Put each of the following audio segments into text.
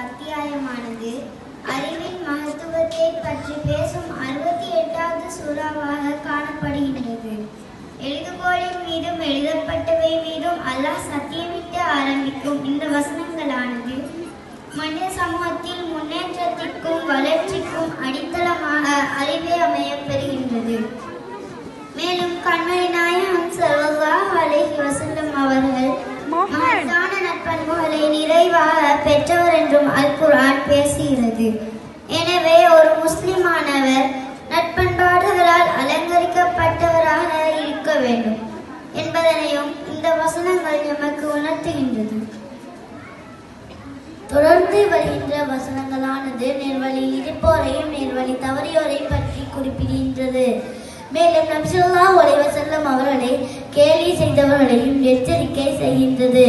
அத்தியாயமானது அறிவின் மகத்துவத்தை பற்றி பேசும் 68வது சூறாவாக காணப்படுகின்றது. எழுதுகோலின் மீதும் எழுதப்பட்டவை மீதும் அல்லாஹ் சத்தியமிட்டு ஆரம்பிக்கும் இந்த வசனங்களானது மனித சமூகத்தில் முன்னேற்றத்திற்கும் வளர்ச்சிக்கும் அடித்தளமாக அறிவே அமையப் பெறுகின்றது. மேலும் கண்மணி நாயகம் ஸல்லல்லாஹு அலைஹி வஸல்லம் அவர்கள் மகத்தான நற்பண்புகளை நிறைவாக பெற்றவர் என்றும் அல் குர்ஆன் பேசுகிறது. எனவே ஒரு முஸ்லிமானவர் நற்பண்பாடுகளால் அலங்கரிக்கப்பட்டவராக இருக்க வேண்டும் என்பதனையும் இந்த வசனங்கள் நமக்கு உணர்த்துகின்றது. தொடர்ந்து வருகின்ற வசனங்களானது நேர்வழியில் இருப்போரையும் நேர்வழி தவறியோரையும் பற்றி குறிப்பிடுகின்றது. மேலும் நபி ஸல்லல்லாஹு அலைஹி வஸல்லம் அவர்களை கேலி செய்தவர்களையும் எச்சரிக்கை செய்கின்றது.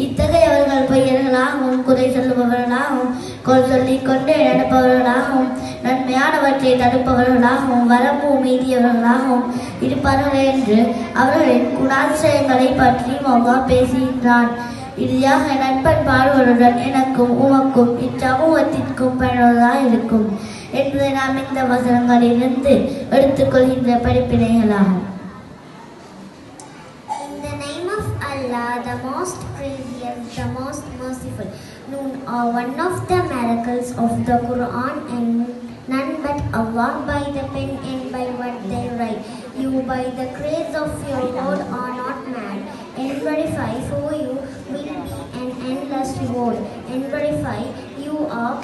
இத்தகையவர்கள் பொய்யர்களாகவும் குறை சொல்லுபவர்களாகவும் கோல் சொல்லிக் கொண்டு நடப்பவர்களாகவும் நன்மையானவற்றை தடுப்பவர்களாகவும் வரம்பு மீறியவர்களாகவும் இருப்பார்கள் என்று அவர்களின் குணாதிசயங்களை பற்றியும் அல்லாஹ் பேசுகின்றான். இறுதியாக நட்பண்பாடுகளுடன் எனக்கும் உமக்கும் இச்சமூகத்திற்கும் பயனுள்ளதாக இருக்கும் என்பதை நாம் இந்த வசனங்களிலிருந்து எடுத்துக்கொள்கின்ற படிப்பினைகளாகும். In the name of Allah, the most gracious, the most merciful. Known are one of the miracles of the Quran, and none but Allah by the pen and by what they write. You by the grace of your Lord are not mad, and verify for you will be an endless reward, and verify you are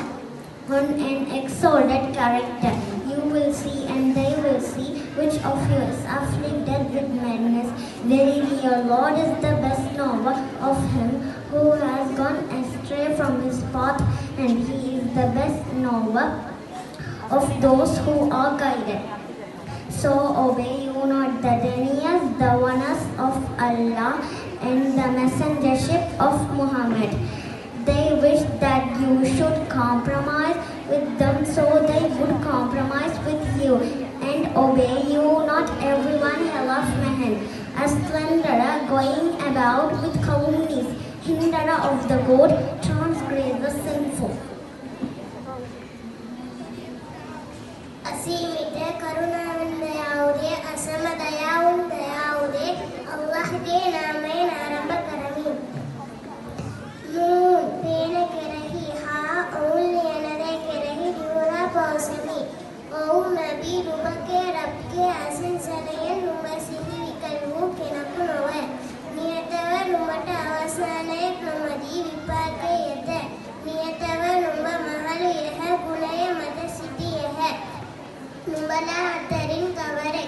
one and exalted character. You will see and they will see which of you is afflicted with madness. Verily your Lord is the best knower of him who has gone astray from his path, and he is the best knower of those who are guided. So obey you not the deniers, the oneness of Allah and the messengership of Muhammad. They wish that you should compromise with them, so they would compromise with you. And obey you not everyone hell of man, a slanderer going about with calumnies, hinderer of the good, transgressor sinful. ಅಸೀಮಿತ ಕರುಣಾವಿಂದ ಯಾವುದೇ ಅಸಮದಯಾವುಂದ ಯಾವುದೇ ಅಲ್ಲಾಹ್ಗೆ ನಾಮೇ ಆರಂಭ ಕರವಿ ನೂನ್ ಪೇನ ಕೆರಹಿ ಹಾ ಔಲ್ಯನದೆ ಕೆರಹಿ ದೂರ ಪೌಸಮಿ ಓ ನಬಿ ನುಬಕೆ ರಬ್ಗೆ ಅಸಿನ್ ಸರೆಯನ್ ನುಬ ಸಿಹಿ ವಿಕಲ್ವು ಕೆನಕು ನೊವೆ ನಿಯತವ ನುಮಟ ಅವಸಾನೆ ಪ್ರಮದಿ ವಿಪಾಕೆ ಯತ ನಿಯತವ ನುಬ ಮಹಲು ಯಹ ಗುಣಯ ಮತ city ಯಹ ನುಂಬಲ ಹತ್ತರಿನ್ ಕವರೆ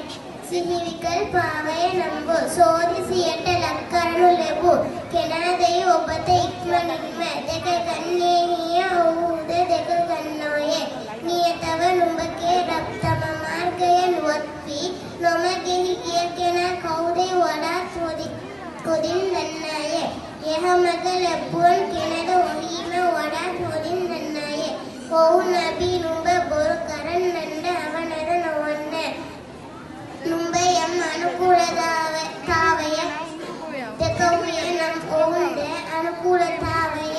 ಸಿಹಿವಿಕಲ್ ಪಾವಯ ನಂಬು ಸೋದಿಸಿಯಟ ಲಕ್ಕರನು ಲೆಬು ಕೆನಾದೈ ಒಬ್ಬತೆ ಇಕ್ಮನಿಗ್ಮ ದೆಕ ಕನ್ನೇಹಿಯ ಔದ ದೆಕ ಕನ್ನೋಯೆ ನಿಯತವ ನುಂಬಕೆ ರಪ್ತಮ ಮಾರ್ಗಯ ನುವತ್ಪಿ ನೊಮಗೆ ಹಿಗಿಯಕೆನ ಕೌದೆ ವಡಾ ಕೊದಿನ್ ನನ್ನಾಯೆ ಯಹ ಮಗಲ ಎಬ್ಬುವನ್ ಕೆನದ ಒಹೀಮ ವಡಾ ಕೊದಿನ್ ನನ್ನಾಯೆ ಓ ನಬಿ ನುಂಬ ಬೋರು ಕರನ್ ನಂಡ ಅವನದ ನೊವಂಡ ನುಂಬ ಎಂ ಅನುಕೂಲತಾವಯ ತೆಕವುಯ ನಂ ಓಂಡ ಅನುಕೂಲತಾವಯ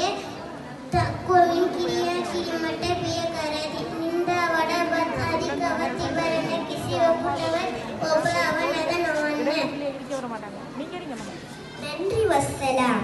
ತಕ್ಕೊವಿನ್ ಕಿರಿಯ ಕಿರಿಮಟ್ಟ ಪಿಯ ಕರದಿ ನಿಂದ ವಡ ಬತ್ ಅಧಿಕವತಿ ಬರನ ಕಿಸಿ ಒಬ್ಬುಟವರ್ ಒಬ್ಬ ಅವನದ ನೊವಂಡ. நன்றி வஸ்ஸலாம்.